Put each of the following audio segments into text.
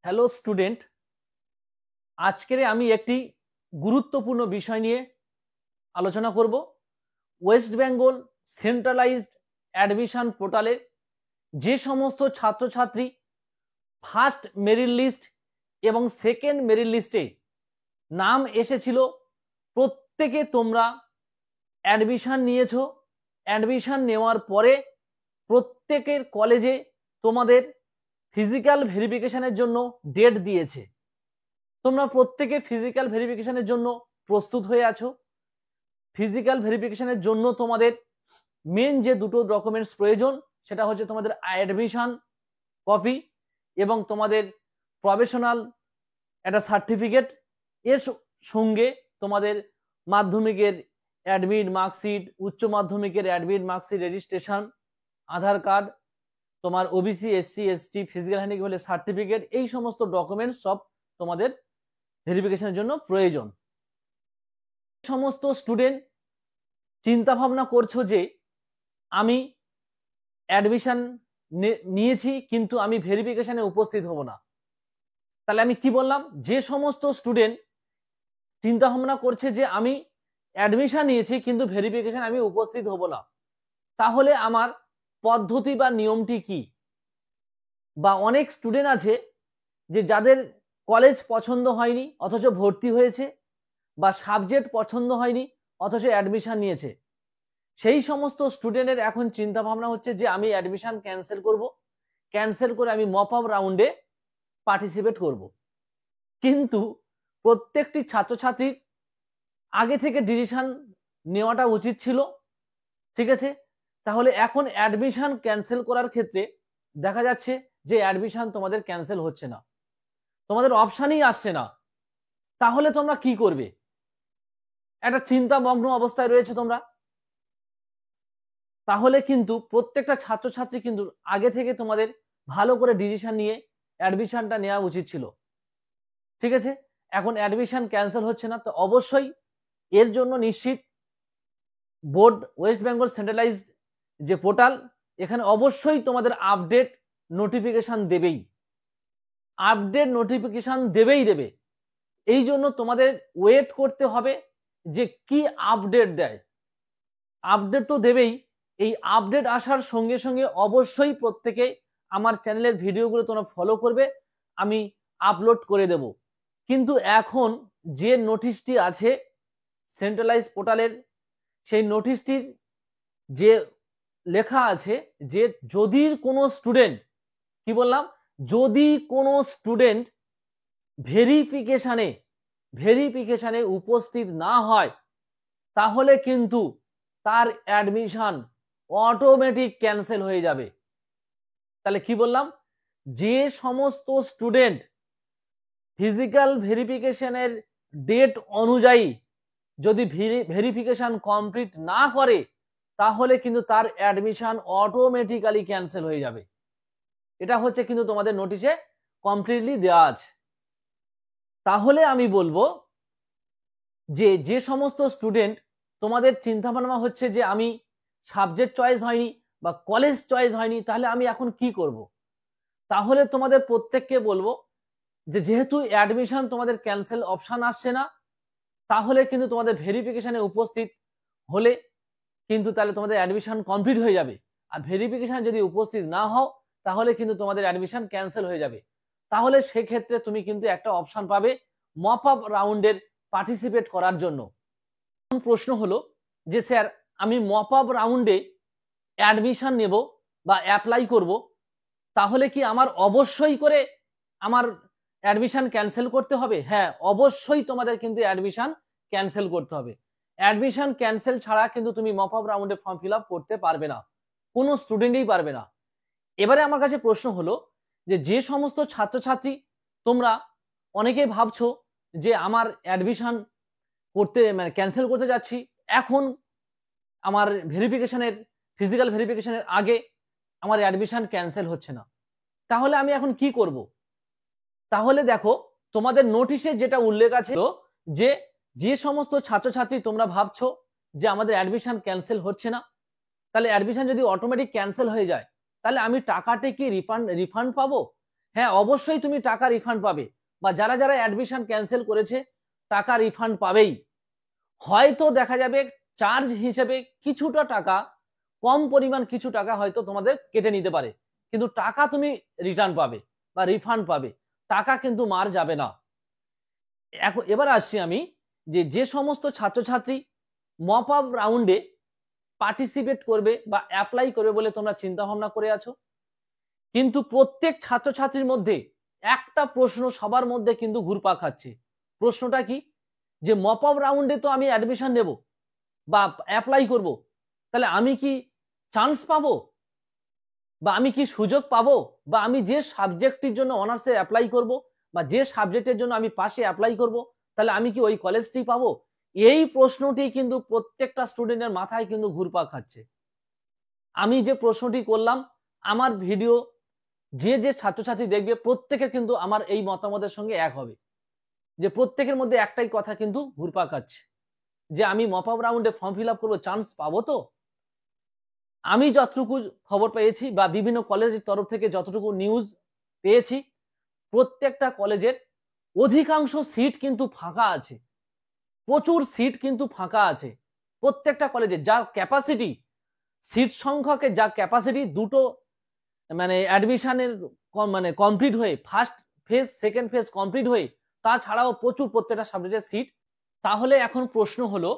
Hello student, আজকের আমি একটি গুরুত্বপূর্ণ বিষয় নিয়ে আলোচনা করব। ওয়েস্ট বেঙ্গল সেন্ট্রালাইজড অ্যাডমিশন পোর্টালে যে সমস্ত ছাত্রছাত্রী ফার্স্ট মেরিট লিস্ট এবং সেকেন্ড মেরিট লিস্টে নাম এসেছিল, প্রত্যেকে তোমরা অ্যাডমিশন নিয়েছো। অ্যাডমিশন নেওয়ার পরে প্রত্যেকের কলেজে তোমাদের ফিজিক্যাল ভেরিফিকেশনের জন্য ডেট দিয়েছে। তোমরা প্রত্যেকে ফিজিক্যাল ভেরিফিকেশনের জন্য প্রস্তুত হয়ে আছো। ফিজিক্যাল ভেরিফিকেশনের জন্য তোমাদের মেন যে দুটো ডকুমেন্টস প্রয়োজন সেটা হচ্ছে তোমাদের অ্যাডমিশন কপি এবং তোমাদের প্রফেশনাল একটা সার্টিফিকেট, এর সঙ্গে তোমাদের মাধ্যমিকের অ্যাডমিট মার্কশিট, উচ্চ মাধ্যমিকের admit marksheet, registration, Aadhaar card, তোমার ওবিসি এসসি এসটি ফিজিক্যাল হ্যান্ডিক্যাপের সার্টিফিকেট, এই সমস্ত ডকুমেন্টস সব তোমাদের ভেরিফিকেশনের জন্য প্রয়োজন। সমস্ত স্টুডেন্ট চিন্তা ভাবনা করছো যে আমি অ্যাডমিশন নিয়েছি কিন্তু আমি ভেরিফিকেশনে উপস্থিত হব না, তাহলে আমি কি বললাম? যে সমস্ত স্টুডেন্ট চিন্তা ভাবনা করছে যে আমি অ্যাডমিশন নিয়েছি কিন্তু ভেরিফিকেশন আমি উপস্থিত হব না, তাহলে আমার পদ্ধতি বা নিয়মটি কি? বা অনেক স্টুডেন্ট আছে যে যাদের কলেজ পছন্দ হয়নি অথচ ভর্তি হয়েছে, বা সাবজেক্ট পছন্দ হয়নি অথচ অ্যাডমিশন নিয়েছে। সেই সমস্ত স্টুডেন্টের এখন চিন্তা ভাবনা হচ্ছে যে আমি অ্যাডমিশন ক্যান্সেল করে আমি মপ আপ রাউন্ডে পার্টিসিপেট করব। কিন্তু প্রত্যেকটি ছাত্রছাত্রীর আগে থেকে ডিসিশন নেওয়াটা উচিত ছিল, ঠিক আছে? তাহলে এখন অ্যাডমিশন ক্যান্সেল করার ক্ষেত্রে দেখা যাচ্ছে যে অ্যাডমিশন তোমাদের ক্যান্সেল হচ্ছে না, তোমাদের অপশানই আসছে না। তাহলে তোমরা কি করবে? একটা চিন্তামগ্ন অবস্থায় রয়েছে তোমরা। তাহলে কিন্তু প্রত্যেকটা ছাত্রছাত্রী কিন্তু আগে থেকে তোমাদের ভালো করে ডিসিশন নিয়ে অ্যাডমিশনটা নেওয়া উচিত ছিল, ঠিক আছে? এখন অ্যাডমিশন ক্যান্সেল হচ্ছে না, তো অবশ্যই এর জন্য নিশ্চিত বোর্ড ওয়েস্ট বেঙ্গল সেন্ট্রালাইজড যে পোর্টাল, এখানে অবশ্যই তোমাদের আপডেট নোটিফিকেশন দেবে। এই জন্য তোমাদের ওয়েট করতে হবে যে কি আপডেট দেয়। আপডেট তো দেবেই, এই আপডেট আসার সঙ্গে সঙ্গে অবশ্যই প্রত্যেকে আমার চ্যানেলের ভিডিওগুলো তোমরা ফলো করবে, আমি আপলোড করে দেব। কিন্তু এখন যে নোটিশটি আছে সেন্ট্রালাইজ পোর্টালের, সেই নোটিশটির যে লেখা আছে যে যদি কোনো স্টুডেন্ট, কি বললাম, যদি কোনো স্টুডেন্ট ভেরিফিকেশনে উপস্থিত না হয় তাহলে কিন্তু তার অ্যাডমিশন অটোমেটিক ক্যান্সেল হয়ে যাবে। তাহলে কি বললাম? যে সমস্ত স্টুডেন্ট ফিজিক্যাল ভেরিফিকেশনের ডেট অনুযায়ী যদি ভেরিফিকেশন কমপ্লিট না করে তাহলে কিন্তু তার অ্যাডমিশন অটোমেটিক্যালি ক্যান্সেল হয়ে যাবে। এটা হচ্ছে কিন্তু তোমাদের নোটিশে কমপ্লিটলি দেওয়া আছে। তাহলে আমি বলবো যে যে সমস্ত স্টুডেন্ট তোমাদের চিন্তা ভাবনা হচ্ছে যে আমি সাবজেক্ট চয়েস হয়নি বা কলেজ চয়েস হয়নি, তাহলে আমি এখন কি করব? তাহলে তোমাদের প্রত্যেককে বলবো যে যেহেতু অ্যাডমিশন তোমাদের ক্যান্সেল অপশন আসছে না, তাহলে কিন্তু তোমাদের ভেরিফিকেশনে উপস্থিত হলে কিন্তু তাহলে তোমাদের অ্যাডমিশন কমপ্লিট হয়ে যাবে। আর ভেরিফিকেশন যদি উপস্থিত না হও তাহলে কিন্তু তোমাদের অ্যাডমিশন ক্যান্সেল হয়ে যাবে। তাহলে সেক্ষেত্রে তুমি কিন্তু একটা অপশন পাবে মপ আপ রাউন্ডের পার্টিসিপেট করার জন্য। প্রশ্ন হলো যে স্যার আমি মপ আপ রাউন্ডে অ্যাডমিশন নেব বা অ্যাপ্লাই করব, তাহলে কি আমার অবশ্যই করে আমার অ্যাডমিশন ক্যান্সেল করতে হবে? হ্যাঁ, অবশ্যই তোমাদের কিন্তু অ্যাডমিশন ক্যান্সেল করতে হবে। অ্যাডমিশন ক্যান্সেল ছাড়া কিন্তু তুমি মপ আপ রাউন্ডে ফর্ম ফিল আপ করতে পারবে না, কোনো স্টুডেন্টই পারবে না। এবারে আমার কাছে প্রশ্ন হলো যে যে সমস্ত ছাত্রছাত্রী তোমরা অনেকেই ভাবছো যে আমার অ্যাডমিশন করতে মানে ক্যান্সেল করতে যাচ্ছি, এখন আমার ফিজিক্যাল ভেরিফিকেশনের আগে আমার অ্যাডমিশন ক্যান্সেল হচ্ছে না, তাহলে আমি এখন কি করব? তাহলে দেখো তোমাদের নোটিশে যেটা উল্লেখ আছে যে যে সমস্ত ছাত্রছাত্রী তোমরা ভাবছো যে আমাদের অ্যাডমিশন ক্যান্সেল হচ্ছে না, তাহলে অ্যাডমিশন যদি অটোমেটিক ক্যান্সেল হয়ে যায় তাহলে আমি টাকাটা কি রিফান্ড পাবো হ্যাঁ, অবশ্যই তুমি টাকা রিফান্ড পাবে, বা যারা যারা অ্যাডমিশন ক্যান্সেল করেছে টাকা রিফান্ড পাবেই। হয়তো দেখা যাবে চার্জ হিসেবে কিছুটা টাকা, কম পরিমাণ কিছু টাকা হয়তো তোমাদের কেটে নিতে পারে, কিন্তু টাকা তুমি রিটার্ন পাবে বা রিফান্ড পাবে, টাকা কিন্তু মার যাবে না। এখন এবার আসছি আমি যে সমস্ত ছাত্রছাত্রী মপ আপ রাউন্ডে পার্টিসিপেট করবে বা অ্যাপ্লাই করবে বলে তোমরা চিন্তা ভাবনা করে আছো, কিন্তু প্রত্যেক ছাত্রছাত্রীর মধ্যে একটা প্রশ্ন সবার মধ্যে কিন্তু ঘুরপাক খাচ্ছে। প্রশ্নটা কি, যে মপ আপ রাউন্ডে তো আমি অ্যাডমিশন নেব বা অ্যাপ্লাই করব, তাহলে আমি কি চান্স পাবো, বা আমি কি সুযোগ পাবো, বা আমি যে সাবজেক্টের জন্য অনার্সে অ্যাপ্লাই করব বা যে সাবজেক্টের জন্য আমি পাশে অ্যাপ্লাই করব, তাহলে আমি কি ওই কলেজটি পাবো? এই প্রশ্নটি কিন্তু প্রত্যেকটা স্টুডেন্টের মাথায় কিন্তু ঘুরপাক খাচ্ছে। আমি যে প্রশ্নটি করলাম, আমার ভিডিও যে ছাত্রছাত্রী দেখবে প্রত্যেকের কিন্তু আমার এই মতামতের সঙ্গে এক হবে, যে প্রত্যেকের মধ্যে একটাই কথা কিন্তু ঘুরপাক খাচ্ছে, যে আমি মপ আপ রাউন্ডে ফর্ম ফিল আপ করবো, চান্স পাবো তো? আমি যতটুকু খবর পেয়েছি বা বিভিন্ন কলেজের তরফ থেকে যতটুকু নিউজ পেয়েছি, প্রত্যেকটা কলেজের অধিকাংশ সিট কিন্তু ফাঁকা আছে, প্রচুর সিট কিন্তু ফাঁকা আছে প্রত্যেকটা কলেজে। যা ক্যাপাসিটি, সিট সংখ্যকের যা ক্যাপাসিটি, দুটো মানে অ্যাডমিশনের মানে কমপ্লিট হয়ে first phase second phase complete হয়ে, তাছাড়াও প্রচুর প্রত্যেকটা সাবজেক্টের সিট। তাহলে এখন প্রশ্ন হলো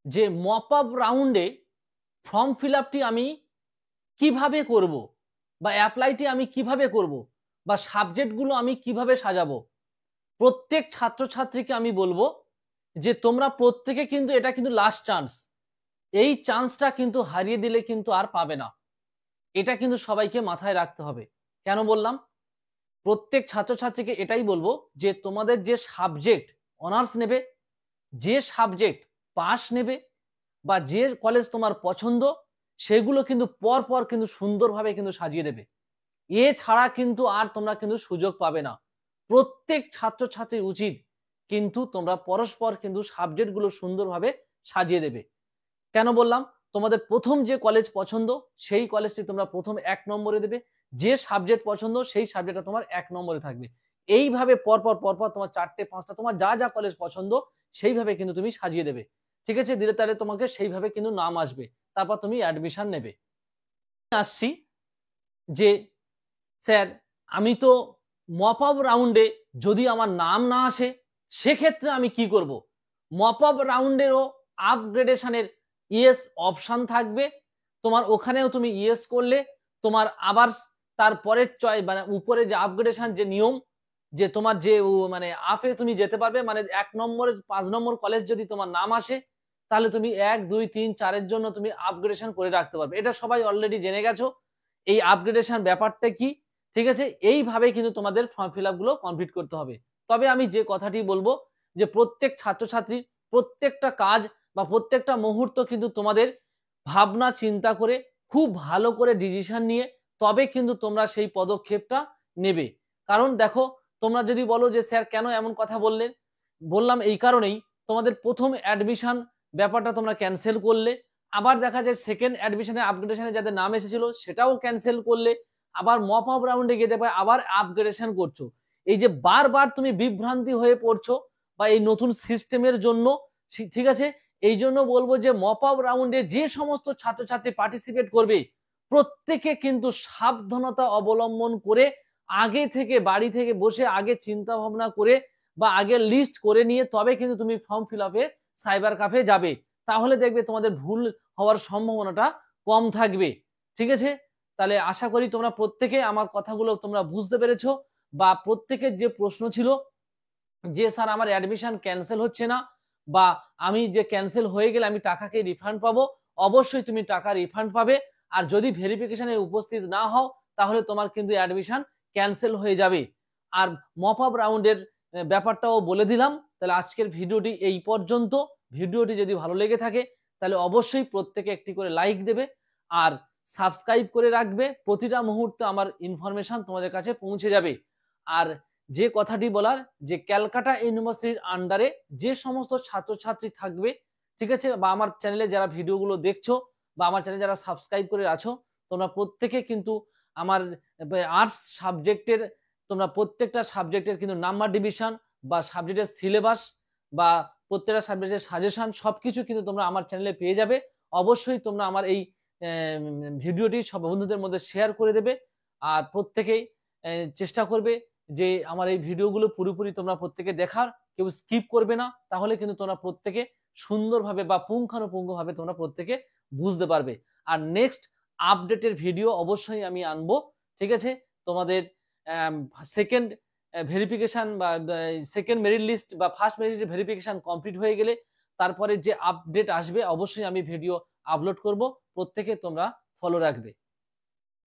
যে মপ আপ রাউন্ডে ফর্ম ফিল আপটি আমি কিভাবে করব, বা অ্যাপ্লাইটি আমি কিভাবে করব, বা সাবজেক্টগুলো আমি কিভাবে সাজাবো। প্রত্যেক ছাত্রছাত্রীকে আমি বলবো যে তোমরা প্রত্যেকে কিন্তু এটা কিন্তু লাস্ট চান্স, এই চান্সটা কিন্তু হারিয়ে দিলে কিন্তু আর পাবে না, এটা কিন্তু সবাইকে মাথায় রাখতে হবে। কেন বললাম? প্রত্যেক ছাত্রছাত্রীকে এটাই বলবো যে তোমাদের যে সাবজেক্ট অনার্স নেবে, যে সাবজেক্ট পাস নেবে, বা যে কলেজ তোমার পছন্দ, সেগুলো কিন্তু পর পর কিন্তু সুন্দরভাবে কিন্তু সাজিয়ে দেবে। এছাড়া কিন্তু আর তোমরা কিন্তু সুযোগ পাবে না। প্রত্যেক ছাত্রছাত্রীর উচিত কিন্তু তোমরা পরস্পর কিন্তু সাবজেক্টগুলো সুন্দরভাবে সাজিয়ে দেবে। কেন বললাম? তোমাদের প্রথম যে কলেজ পছন্দ সেই কলেজটি তোমরা প্রথম 1 নম্বরে দেবে, যে সাবজেক্ট পছন্দ সেই সাবজেক্টটা তোমার 1 নম্বরে থাকবে। এইভাবে পরপর পরপর তোমার 4টে 5টা তোমার যা যা কলেজ পছন্দ সেইভাবে কিন্তু তুমি সাজিয়ে দেবে। ঠিক আছে? দিলে তাহলে তোমাকে সেইভাবে কিন্তু নাম আসবে, তারপর তুমি অ্যাডমিশন নেবে। আসছি যে স্যার, আমি তো মপ আপ রাউন্ডে যদি আমার নাম না আসে সেক্ষেত্রে আমি কি করব? মপ আপ রাউন্ডেরও আপগ্রেডেশনের ইয়েস অপশন থাকবে, তোমার ওখানেও তুমি ইয়েস করলে তোমার আবার তারপরের চয়েস মানে উপরে যে আপগ্রেডেশন যে নিয়ম, যে তোমার যে মানে আপে তুমি যেতে পারবে, মানে 1 নম্বরের 5 নম্বর কলেজ যদি তোমার নাম আসে তাহলে তুমি 1 2 3 4 এর জন্য তুমি আপগ্রেডেশন করে রাখতে পারবে। এটা সবাই অলরেডি জেনে গেছো এই আপগ্রেডেশন ব্যাপারটা কি। ঠিক আছে? এইভাবে কিন্তু তোমাদের ফর্ম ফিল আপ গুলো কমপ্লিট করতে হবে। তবে আমি যে কথাটি বলবো যে প্রত্যেক ছাত্রছাত্রীর প্রত্যেকটা কাজ বা প্রত্যেকটা মুহূর্ত কিন্তু তোমাদের ভাবনা চিন্তা করে খুব ভালো করে ডিসিশন নিয়ে তবে কিন্তু তোমরা সেই পদক্ষেপটা নেবে। কারণ দেখো, তোমরা যদি বলো যে স্যার কেন এমন কথা বললেন, বললাম এই কারণেই, তোমাদের প্রথম অ্যাডমিশন ব্যাপারটা তোমরা ক্যান্সেল করলে, আবার দেখা যায় সেকেন্ড অ্যাডমিশনে আপগ্রেডেশনে যাদের নাম এসেছিল সেটাও ক্যান্সেল করলে, আবার মপ আপ রাউন্ডে গিয়ে দেখবে আবার আপগ্রেডেশন করছো। এই যে বারবার তুমি বিভ্রান্তি হয়ে পড়ছো বা এই নতুন সিস্টেমের জন্য, ঠিক আছে, এই জন্য বলবো যে মপ আপ রাউন্ডে যে সমস্ত ছাত্রছাত্রী পার্টিসিপেট করবে প্রত্যেকে কিন্তু সাবধানতা অবলম্বন করে আগে থেকে বাড়ি থেকে বসে আগে চিন্তা ভাবনা করে বা আগে লিস্ট করে নিয়ে তবে কিন্তু তুমি ফর্ম ফিল আপে সাইবার ক্যাফে যাবে, তাহলে দেখবে তোমাদের ভুল হওয়ার সম্ভাবনাটা কম থাকবে। ঠিক আছে? তাহলে আশা করি তোমরা প্রত্যেকে আমার কথাগুলো তোমরা বুঝতে পেরেছো, বা প্রত্যেকের যে প্রশ্ন ছিল যে স্যার আমার অ্যাডমিশন ক্যান্সেল হচ্ছে না, বা আমি যে ক্যান্সেল হয়ে গেলে আমি টাকা কি রিফান্ড পাবো? অবশ্যই তুমি টাকা রিফান্ড পাবে। আর যদি ভেরিফিকেশনে উপস্থিত না হও তাহলে তোমার কিন্তু অ্যাডমিশন ক্যান্সেল হয়ে যাবে। আর মপ আপ রাউন্ডের ব্যাপারটাও বলে দিলাম। তাহলে আজকের ভিডিওটি এই পর্যন্ত। ভিডিওটি যদি ভালো লেগে থাকে তাহলে অবশ্যই প্রত্যেকে একটি করে লাইক দেবে আর সাবস্ক্রাইব করে রাখবে। প্রতিটা মুহূর্তে আমার ইনফরমেশন তোমাদের কাছে পৌঁছে যাবে। আর যে কথাটি বলার, যে ক্যালকাটা ইউনিভার্সিটির আন্ডারে যে সমস্ত ছাত্রছাত্রী থাকবে, ঠিক আছে, বা আমার চ্যানেলে যারা ভিডিওগুলো দেখছো বা আমার চ্যানেলে যারা সাবস্ক্রাইব করে আছো, তোমরা প্রত্যেকে কিন্তু আমার আর্টস সাবজেক্টের তোমরা প্রত্যেকটা সাবজেক্টের কিন্তু নাম্বার ডিভিশন বা সাবজেক্টের সিলেবাস বা প্রত্যেকটা সাবজেক্টের সাজেশন সবকিছু কিন্তু তোমরা আমার চ্যানেলে পেয়ে যাবে। অবশ্যই তোমরা আমার এই ভিডিওটি সব বন্ধুদের মধ্যে শেয়ার করে দেবে, আর প্রত্যেকেই চেষ্টা করবে যে আমার এই ভিডিওগুলো পুরোপুরি তোমরা প্রত্যেকে দেখার, কেউ স্কিপ করবে না, তাহলে কিন্তু তোমরা প্রত্যেকে সুন্দরভাবে বা পুঙ্খানুপুঙ্খভাবে তোমরা প্রত্যেকে বুঝতে পারবে। আর নেক্সট আপডেটের ভিডিও অবশ্যই আমি আনবো, ঠিক আছে? তোমাদের সেকেন্ড ভেরিফিকেশন বা সেকেন্ড মেরিট লিস্ট বা ফার্স্ট মেরিট ভেরিফিকেশন কমপ্লিট হয়ে গেলে তারপরে যে আপডেট আসবে অবশ্যই আমি ভিডিও আপলোড করব, প্রত্যেকে তোমরা ফলো রাখবে।